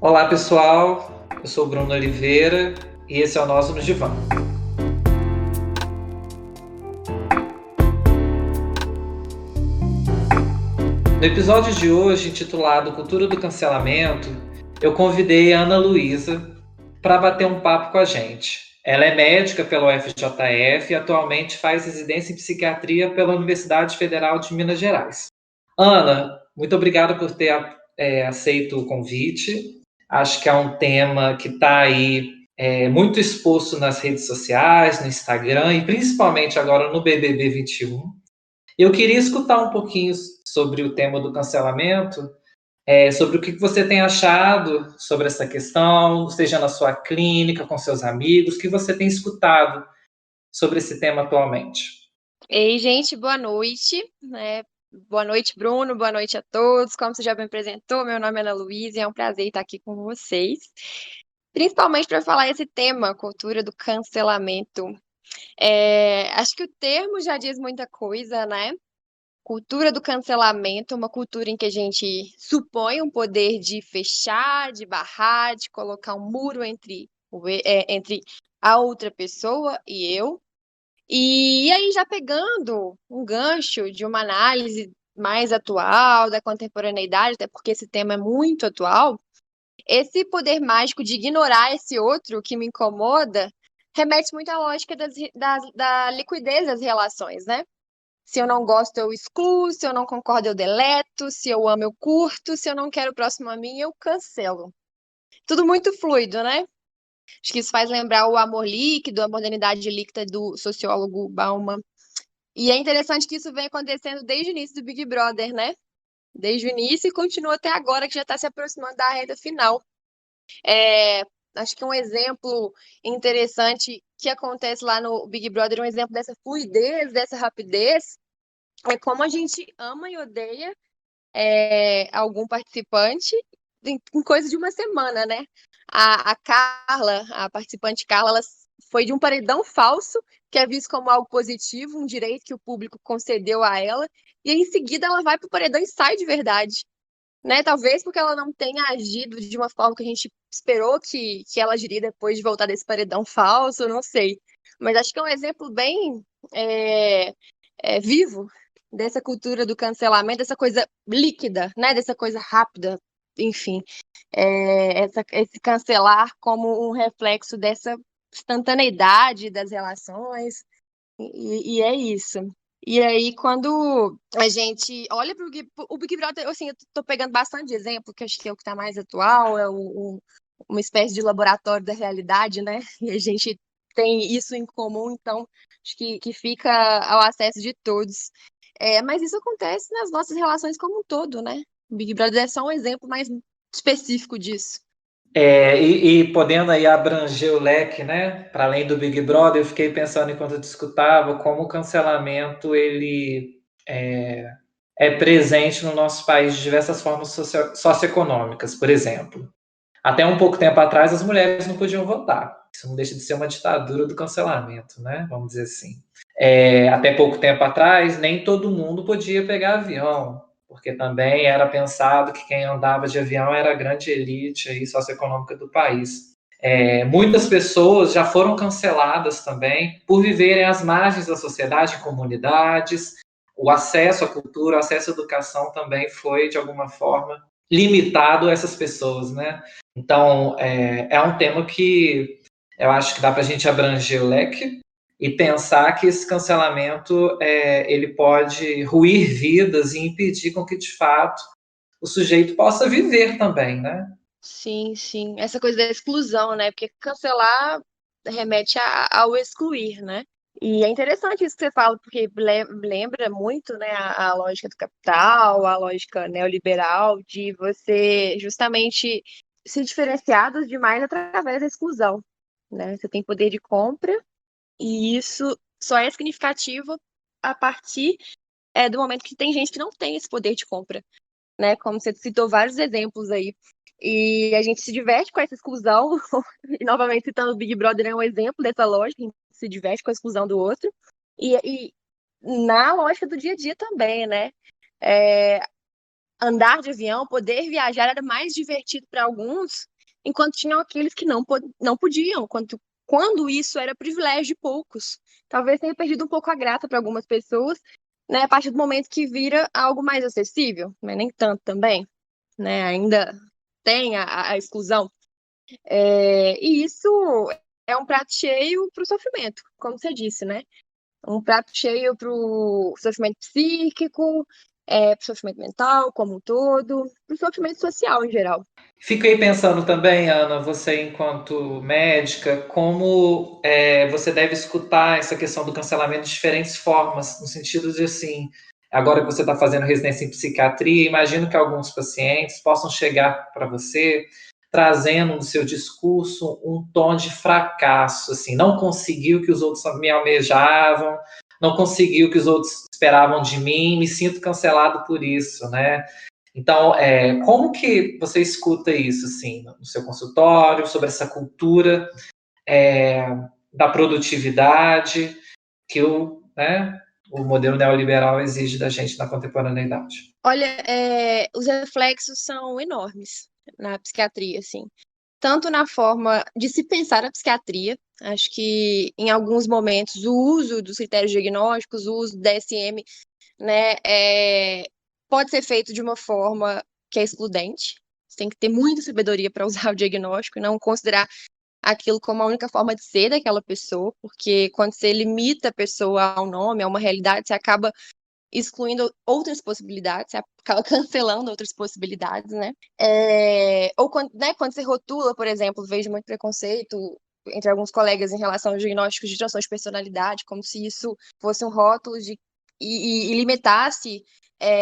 Olá, pessoal. Eu sou o Bruno Oliveira e esse é o nosso No Divã. No episódio de hoje, intitulado Cultura do Cancelamento, eu convidei a Ana Luísa para bater um papo com a gente. Ela é médica pela UFJF e atualmente faz residência em psiquiatria pela Universidade Federal de Minas Gerais. Ana, muito obrigado por ter aceito o convite. Acho que é um tema que está aí muito exposto nas redes sociais, no Instagram e principalmente agora no BBB 21. Eu queria escutar um pouquinho sobre o tema do cancelamento, sobre o que você tem achado sobre essa questão, seja na sua clínica, com seus amigos, o que você tem escutado sobre esse tema atualmente. Ei, gente, boa noite, né? Boa noite, Bruno, boa noite a todos. Como você já me apresentou, meu nome é Ana Luísa e é um prazer estar aqui com vocês, principalmente para falar esse tema, cultura do cancelamento. Acho que o termo já diz muita coisa, né? Cultura do cancelamento, uma cultura em que a gente supõe um poder de fechar, de barrar, de colocar um muro entre a outra pessoa e eu. E aí, já pegando um gancho de uma análise mais atual da contemporaneidade, até porque esse tema é muito atual, esse poder mágico de ignorar esse outro que me incomoda remete muito à lógica da liquidez das relações, né? Se eu não gosto, eu excluo, se eu não concordo, eu deleto, se eu amo, eu curto, se eu não quero o próximo a mim, eu cancelo. Tudo muito fluido, né? Acho que isso faz lembrar o amor líquido, a modernidade líquida do sociólogo Bauman. E é interessante que isso vem acontecendo desde o início do Big Brother, né? Desde o início e continua até agora, que já está se aproximando da reta final. É, Acho que um exemplo interessante que acontece lá no Big Brother, um exemplo dessa fluidez, dessa rapidez, é como a gente ama e odeia algum participante em coisa de uma semana, né? A Carla, a participante Carla, ela foi de um paredão falso, que é visto como algo positivo, um direito que o público concedeu a ela, e aí, em seguida ela vai para o paredão e sai de verdade, né? Talvez porque ela não tenha agido de uma forma que a gente esperou que ela agiria depois de voltar desse paredão falso, não sei. Mas acho que é um exemplo bem é, vivo dessa cultura do cancelamento, dessa coisa líquida, né? Dessa coisa rápida, enfim. Esse cancelar como um reflexo dessa instantaneidade das relações, e é isso. E aí, quando a gente olha para o Big Brother, assim, eu tô pegando bastante exemplo, que acho que é o que está mais atual, uma espécie de laboratório da realidade, né? E a gente tem isso em comum, então acho que fica ao acesso de todos. Mas isso acontece nas nossas relações como um todo, né? O Big Brother é só um exemplo mais específico disso. E podendo aí abranger o leque, né, para além do Big Brother, eu fiquei pensando enquanto eu te escutava como o cancelamento ele é presente no nosso país de diversas formas socioeconômicas, por exemplo. Até um pouco tempo atrás as mulheres não podiam votar. Isso não deixa de ser uma ditadura do cancelamento, né? Vamos dizer assim. Até pouco tempo atrás nem todo mundo podia pegar avião, porque também era pensado que quem andava de avião era a grande elite aí, socioeconômica do país. Muitas pessoas já foram canceladas também por viverem às margens da sociedade, em comunidades. O acesso à cultura, o acesso à educação também foi, de alguma forma, limitado a essas pessoas, né? Então, é um tema que eu acho que dá para a gente abranger o leque e pensar que esse cancelamento ele pode ruir vidas e impedir com que, de fato, o sujeito possa viver também, né? Sim, sim. Essa coisa da exclusão, né? Porque cancelar remete ao excluir, né? E é interessante isso que você fala, porque lembra muito, né, a lógica do capital, a lógica neoliberal, de você justamente se diferenciar dos demais através da exclusão, né? Você tem poder de compra e isso só é significativo a partir do momento que tem gente que não tem esse poder de compra, né? Como você citou vários exemplos aí. E a gente se diverte com essa exclusão, e novamente citando o Big Brother é um exemplo dessa lógica, a gente se diverte com a exclusão do outro, e na lógica do dia a dia também, né? É, andar de avião, poder viajar era mais divertido para alguns, enquanto tinham aqueles que não podiam, quando isso era privilégio de poucos. Talvez tenha perdido um pouco a graça para algumas pessoas, né, a partir do momento que vira algo mais acessível, mas nem tanto também, né, ainda tem a exclusão. E isso é um prato cheio para o sofrimento, como você disse, né? Um prato cheio para o sofrimento psíquico, para o sofrimento mental como um todo, para o sofrimento social em geral. Fiquei pensando também, Ana, você enquanto médica, como você deve escutar essa questão do cancelamento de diferentes formas, no sentido de assim, agora que você está fazendo residência em psiquiatria, imagino que alguns pacientes possam chegar para você trazendo no seu discurso um tom de fracasso, assim, não conseguiu o que os outros me almejavam, não conseguiu o que os outros esperavam de mim, me sinto cancelado por isso, né? Então, como que você escuta isso, assim, no seu consultório, sobre essa cultura da produtividade que o modelo neoliberal exige da gente na contemporaneidade? Olha, os reflexos são enormes na psiquiatria, assim. Tanto na forma de se pensar a psiquiatria, acho que em alguns momentos o uso dos critérios diagnósticos, o uso do DSM, né, pode ser feito de uma forma que é excludente. Você tem que ter muita sabedoria para usar o diagnóstico e não considerar aquilo como a única forma de ser daquela pessoa, porque quando você limita a pessoa a um nome, a uma realidade, você acaba excluindo outras possibilidades, você acaba cancelando outras possibilidades, né? Ou quando você rotula, por exemplo, vejo muito preconceito entre alguns colegas em relação aos diagnósticos de transtorno de personalidade, como se isso fosse um rótulo e limitasse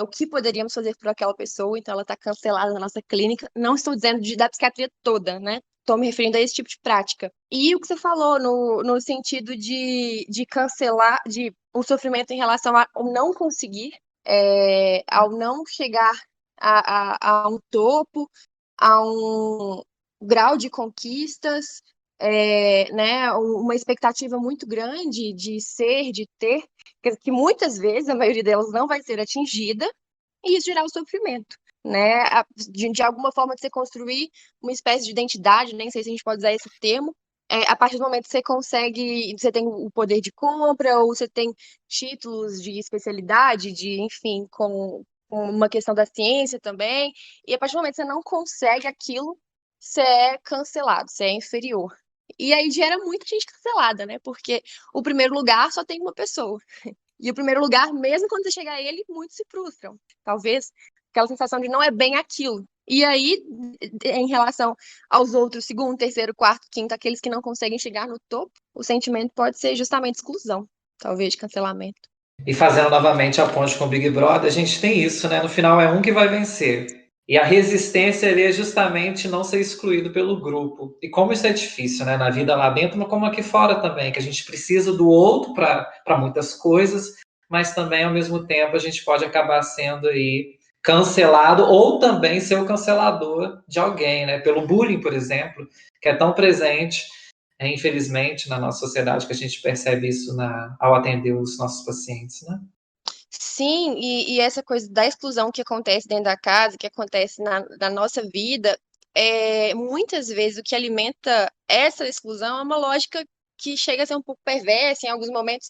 o que poderíamos fazer por aquela pessoa, então ela está cancelada na nossa clínica. Não estou dizendo da psiquiatria toda, né? Estou me referindo a esse tipo de prática. E o que você falou no sentido de cancelar, de o sofrimento em relação ao não conseguir, ao não chegar a um topo, a um grau de conquistas, né, uma expectativa muito grande de ser, de ter, que muitas vezes, a maioria delas não vai ser atingida, e isso gerar o sofrimento. Né, de alguma forma de você construir uma espécie de identidade, nem sei se a gente pode usar esse termo, a partir do momento que você consegue, você tem o poder de compra, ou você tem títulos de especialidade, enfim, com uma questão da ciência também, e a partir do momento que você não consegue aquilo, você é cancelado, você é inferior. E aí gera muita gente cancelada, né? Porque o primeiro lugar só tem uma pessoa. E o primeiro lugar, mesmo quando você chega a ele, muitos se frustram. Talvez aquela sensação de não é bem aquilo. E aí, em relação aos outros, segundo, terceiro, quarto, quinto, aqueles que não conseguem chegar no topo, o sentimento pode ser justamente exclusão, talvez cancelamento. E fazendo novamente a ponte com o Big Brother, a gente tem isso, né? No final é um que vai vencer. E a resistência ali é justamente não ser excluído pelo grupo. E como isso é difícil, né? Na vida lá dentro, mas como aqui fora também, que a gente precisa do outro para muitas coisas, mas também, ao mesmo tempo, a gente pode acabar sendo aí cancelado ou também ser o cancelador de alguém, né? Pelo bullying, por exemplo, que é tão presente, infelizmente, na nossa sociedade, que a gente percebe isso ao atender os nossos pacientes, né? Sim, e essa coisa da exclusão que acontece dentro da casa, que acontece na nossa vida, muitas vezes o que alimenta essa exclusão é uma lógica que chega a ser um pouco perversa em alguns momentos,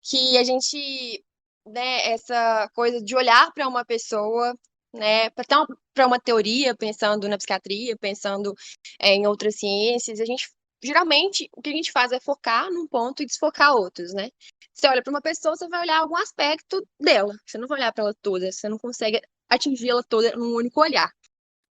que a gente, né, essa coisa de olhar para uma pessoa, né, para uma teoria, pensando na psiquiatria, pensando em outras ciências, a gente geralmente o que a gente faz é focar num ponto e desfocar outros, né? Você olha para uma pessoa, você vai olhar algum aspecto dela. Você não vai olhar para ela toda, você não consegue atingi-la toda num único olhar.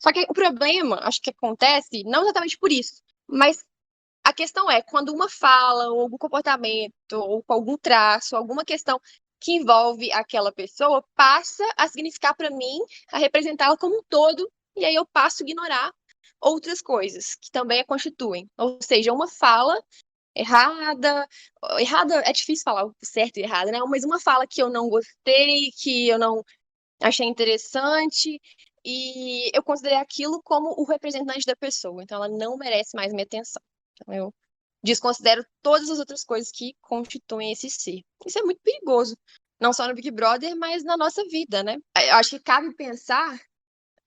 Só que o problema, acho que acontece, não exatamente por isso, mas a questão é quando uma fala, ou algum comportamento, ou com algum traço, alguma questão que envolve aquela pessoa, passa a significar para mim, a representá-la como um todo, e aí eu passo a ignorar outras coisas que também a constituem. Ou seja, uma fala errada. Errada é difícil falar o certo e errado, né? Mas uma fala que eu não gostei, que eu não achei interessante, e eu considerei aquilo como o representante da pessoa. Então ela não merece mais minha atenção. Então eu desconsidero todas as outras coisas que constituem esse ser. Isso é muito perigoso, não só no Big Brother, mas na nossa vida, né? Eu acho que cabe pensar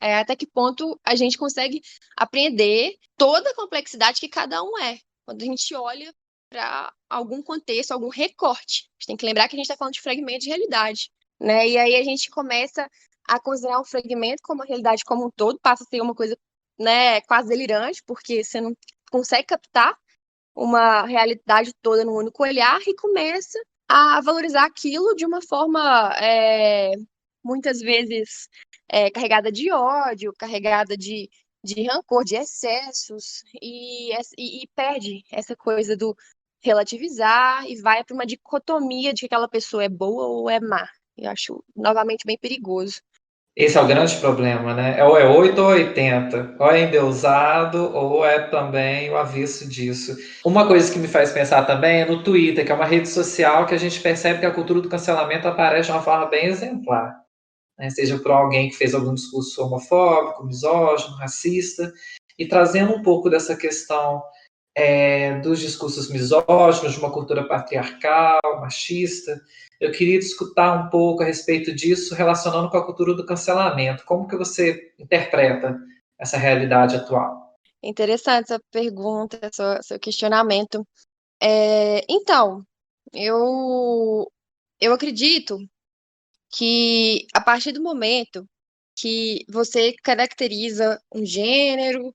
até que ponto a gente consegue aprender toda a complexidade que cada um é. Quando a gente olha para algum contexto, algum recorte. A gente tem que lembrar que a gente está falando de fragmento de realidade, né? E aí a gente começa a considerar um fragmento como a realidade como um todo, passa a ser uma coisa, né, quase delirante, porque você não consegue captar uma realidade toda num único olhar e começa a valorizar aquilo de uma forma muitas vezes carregada de ódio, carregada de rancor, de excessos, e perde essa coisa do relativizar e vai para uma dicotomia de que aquela pessoa é boa ou é má. Eu acho novamente bem perigoso. Esse é o grande problema, né? Ou é 8 ou 80. Ou é endeusado, ou é também o avesso disso. Uma coisa que me faz pensar também é no Twitter, que é uma rede social que a gente percebe que a cultura do cancelamento aparece de uma forma bem exemplar. Né? Seja por alguém que fez algum discurso homofóbico, misógino, racista, e trazendo um pouco dessa questão dos discursos misóginos, de uma cultura patriarcal, machista. Eu queria escutar um pouco a respeito disso, relacionando com a cultura do cancelamento. Como que você interpreta essa realidade atual? Interessante essa pergunta, seu questionamento. Então, eu acredito que a partir do momento que você caracteriza um gênero,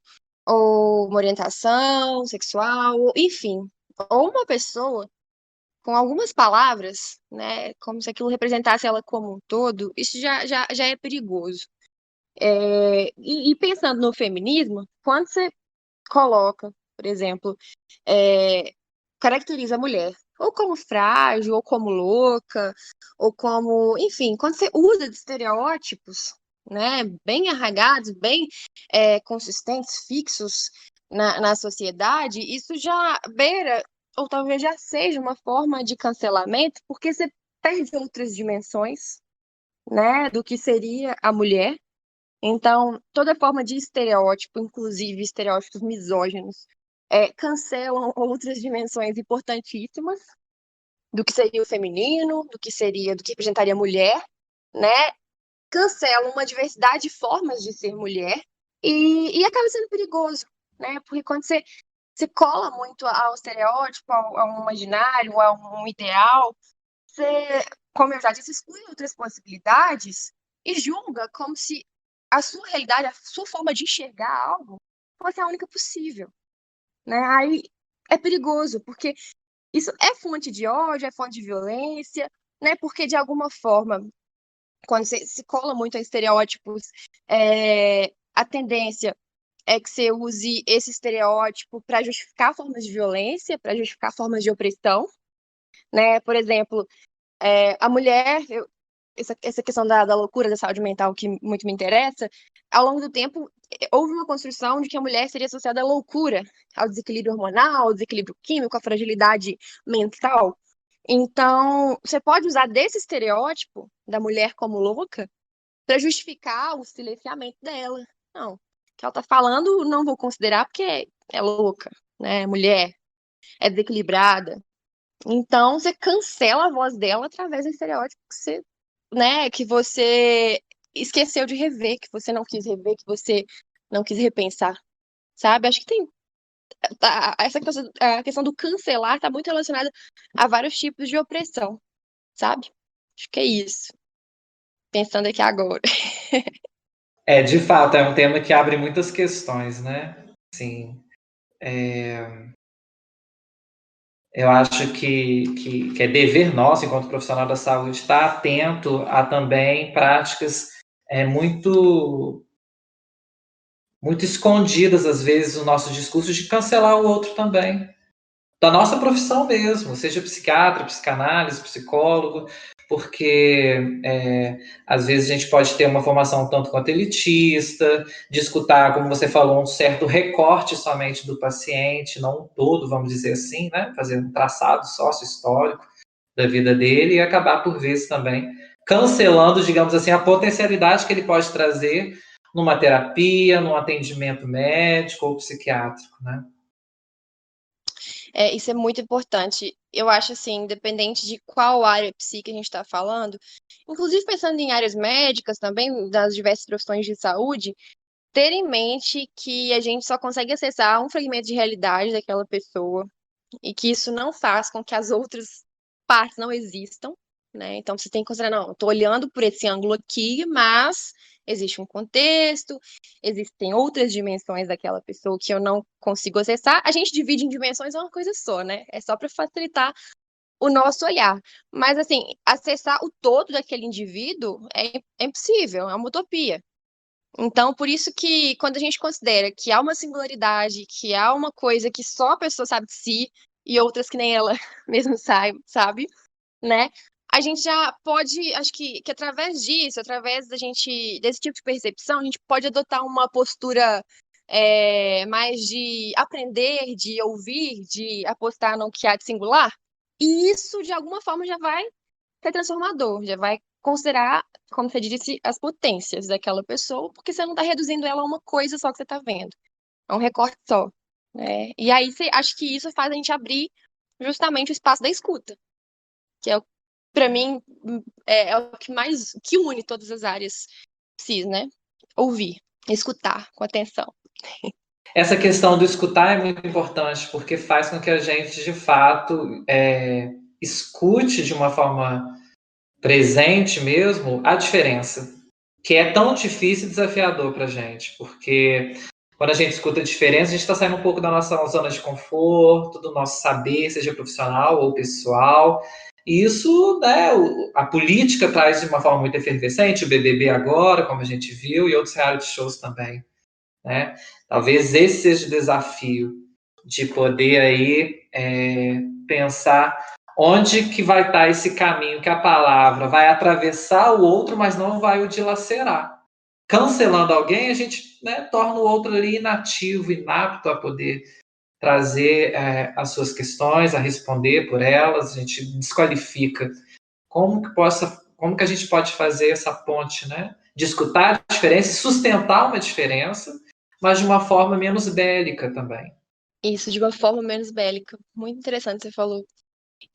ou uma orientação sexual, ou, enfim, ou uma pessoa com algumas palavras, né, como se aquilo representasse ela como um todo, isso já é perigoso. E pensando no feminismo, quando você coloca, por exemplo, caracteriza a mulher ou como frágil, ou como louca, ou como, enfim, quando você usa de estereótipos, né, bem arraigados, bem consistentes, fixos na sociedade, isso já beira, ou talvez já seja uma forma de cancelamento, porque você perde outras dimensões, né, do que seria a mulher. Então, toda forma de estereótipo, inclusive estereótipos misóginos, cancelam outras dimensões importantíssimas do que seria o feminino, do que representaria a mulher, né? Cancelam uma diversidade de formas de ser mulher e acaba sendo perigoso, né? Porque quando você cola muito ao estereótipo, ao imaginário, a um ideal, você, como eu já disse, exclui outras possibilidades e julga como se a sua realidade, a sua forma de enxergar algo fosse a única possível, né? Aí é perigoso, porque isso é fonte de ódio, é fonte de violência, né? Porque de alguma forma, quando você se cola muito a estereótipos, a tendência é que você use esse estereótipo para justificar formas de violência, para justificar formas de opressão, né? Por exemplo, a mulher, essa questão da loucura da saúde mental que muito me interessa, ao longo do tempo houve uma construção de que a mulher seria associada à loucura, ao desequilíbrio hormonal, ao desequilíbrio químico, à fragilidade mental. Então, você pode usar desse estereótipo da mulher como louca para justificar o silenciamento dela. Não, o que ela está falando não vou considerar porque é louca, né? Mulher, é desequilibrada. Então, você cancela a voz dela através do estereótipo que você, né, que você esqueceu de rever, que você não quis rever, que você não quis repensar, sabe? Acho que tem a questão do cancelar está muito relacionada a vários tipos de opressão, sabe? Acho que é isso. Pensando aqui agora. De fato, é um tema que abre muitas questões, né? Sim. Eu acho que é dever nosso, enquanto profissional da saúde, estar atento a também práticas muito muito escondidas, às vezes, no nosso discurso de cancelar o outro também. Da nossa profissão mesmo, seja psiquiatra, psicanálise, psicólogo, porque às vezes a gente pode ter uma formação tanto quanto elitista, de escutar, como você falou, um certo recorte somente do paciente, não um todo, vamos dizer assim, né? Fazer um traçado sócio-histórico da vida dele e acabar, por vezes, também cancelando, digamos assim, a potencialidade que ele pode trazer numa terapia, num atendimento médico ou psiquiátrico, né? Isso é muito importante. Eu acho assim, independente de qual área psíquica a gente está falando, inclusive pensando em áreas médicas também, das diversas profissões de saúde, ter em mente que a gente só consegue acessar um fragmento de realidade daquela pessoa e que isso não faz com que as outras partes não existam, né? Então você tem que considerar, não, eu tô olhando por esse ângulo aqui, mas existe um contexto, existem outras dimensões daquela pessoa que eu não consigo acessar. A gente divide em dimensões é uma coisa só, né? É só para facilitar o nosso olhar. Mas, assim, acessar o todo daquele indivíduo é impossível, é uma utopia. Então, por isso que quando a gente considera que há uma singularidade, que há uma coisa que só a pessoa sabe de si e outras que nem ela mesmo sabe, né? A gente já pode, acho que através disso, através desse tipo de percepção, a gente pode adotar uma postura mais de aprender, de ouvir, de apostar no que há de singular. E isso, de alguma forma, já vai ser transformador, já vai considerar, como você disse, as potências daquela pessoa, porque você não está reduzindo ela a uma coisa só que você está vendo, a um recorte só, né? E aí, acho que isso faz a gente abrir justamente o espaço da escuta, que é, para mim, é o que mais, que une todas as áreas psis, né? Ouvir, escutar com atenção. Essa questão do escutar é muito importante, porque faz com que a gente, de fato, escute de uma forma presente mesmo a diferença, que é tão difícil e desafiador para a gente, porque quando a gente escuta a diferença, a gente está saindo um pouco da nossa zona de conforto, do nosso saber, seja profissional ou pessoal. E isso, né, a política traz de uma forma muito efervescente, o BBB agora, como a gente viu, e outros reality shows também, né? Talvez esse seja o desafio de poder aí pensar onde que vai estar esse caminho que a palavra vai atravessar o outro, mas não vai o dilacerar. Cancelando alguém, a gente, né, torna o outro ali inativo, inapto a poder trazer as suas questões, a responder por elas, a gente desqualifica. Como que a gente pode fazer essa ponte, né? De escutar a diferença e sustentar uma diferença, mas de uma forma menos bélica também. Isso, de uma forma menos bélica. Muito interessante você falou.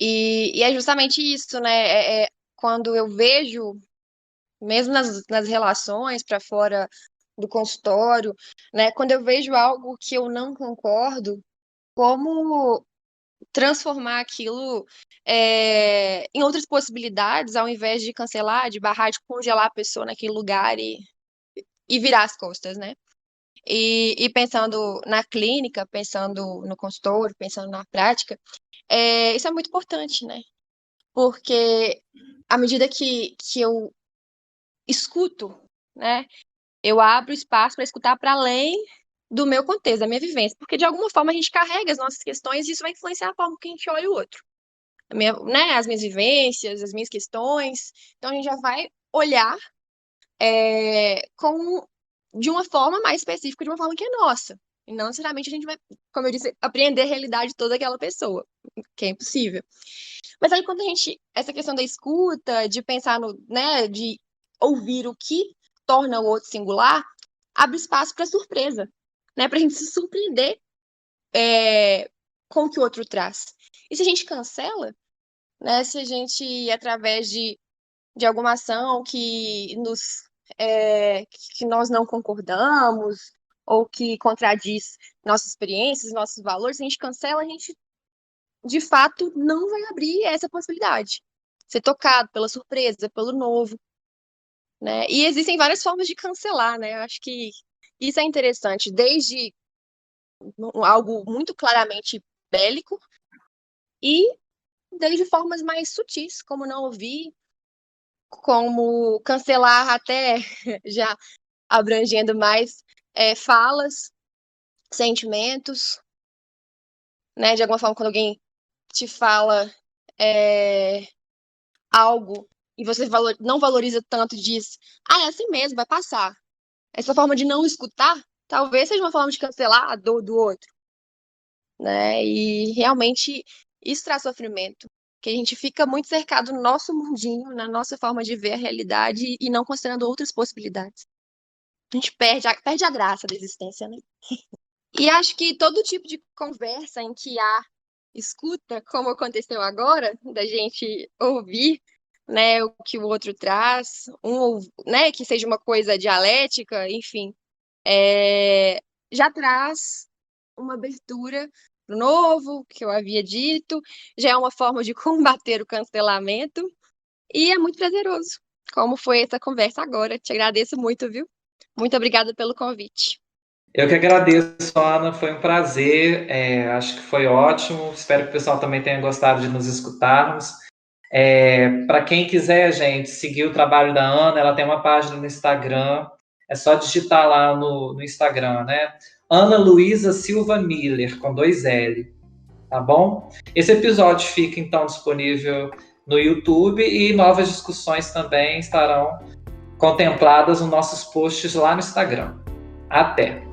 E é justamente isso, né? Quando eu vejo, mesmo nas relações para fora do consultório, né? Quando eu vejo algo que eu não concordo, como transformar aquilo em outras possibilidades, ao invés de cancelar, de barrar, de congelar a pessoa naquele lugar e virar as costas, né? E pensando na clínica, pensando no consultório, pensando na prática, isso é muito importante, né? Porque à medida que eu escuto, né, eu abro espaço para escutar para além do meu contexto, da minha vivência, porque de alguma forma a gente carrega as nossas questões e isso vai influenciar a forma que a gente olha o outro. Né, as minhas vivências, as minhas questões. Então a gente já vai olhar de uma forma mais específica, de uma forma que é nossa. E não necessariamente a gente vai, como eu disse, apreender a realidade de toda aquela pessoa, que é impossível. Mas aí quando essa questão da escuta, de pensar no, né, de ouvir o que torna o outro singular, abre espaço para surpresa, né, para a gente se surpreender com o que o outro traz. E se a gente cancela, né, se a gente, através de alguma ação que nós não concordamos, ou que contradiz nossas experiências, nossos valores, se a gente cancela, a gente de fato não vai abrir essa possibilidade. Ser tocado pela surpresa, pelo novo, né? E existem várias formas de cancelar, né? Eu acho que isso é interessante, desde algo muito claramente bélico e desde formas mais sutis, como não ouvir, como cancelar até já abrangendo mais falas, sentimentos, né? De alguma forma, quando alguém te fala algo e você não valoriza tanto e diz, é assim mesmo, vai passar. Essa forma de não escutar, talvez seja uma forma de cancelar a dor do outro, né? E realmente isso traz sofrimento, que a gente fica muito cercado no nosso mundinho, na nossa forma de ver a realidade e não considerando outras possibilidades. A gente perde a graça da existência, né? E acho que todo tipo de conversa em que há escuta, como aconteceu agora, da gente ouvir, né, o que o outro traz, né, que seja uma coisa dialética, enfim, já traz uma abertura pro novo, que eu havia dito, já é uma forma de combater o cancelamento, e é muito prazeroso, como foi essa conversa agora. Te agradeço muito, viu? Muito obrigada pelo convite. Eu que agradeço, Ana, foi um prazer, acho que foi ótimo, espero que o pessoal também tenha gostado de nos escutarmos. Para quem quiser, gente, seguir o trabalho da Ana, ela tem uma página no Instagram, é só digitar lá no Instagram, né? Ana Luísa Silva Miller, com 2 L, tá bom? Esse episódio fica, então, disponível no YouTube e novas discussões também estarão contempladas nos nossos posts lá no Instagram. Até!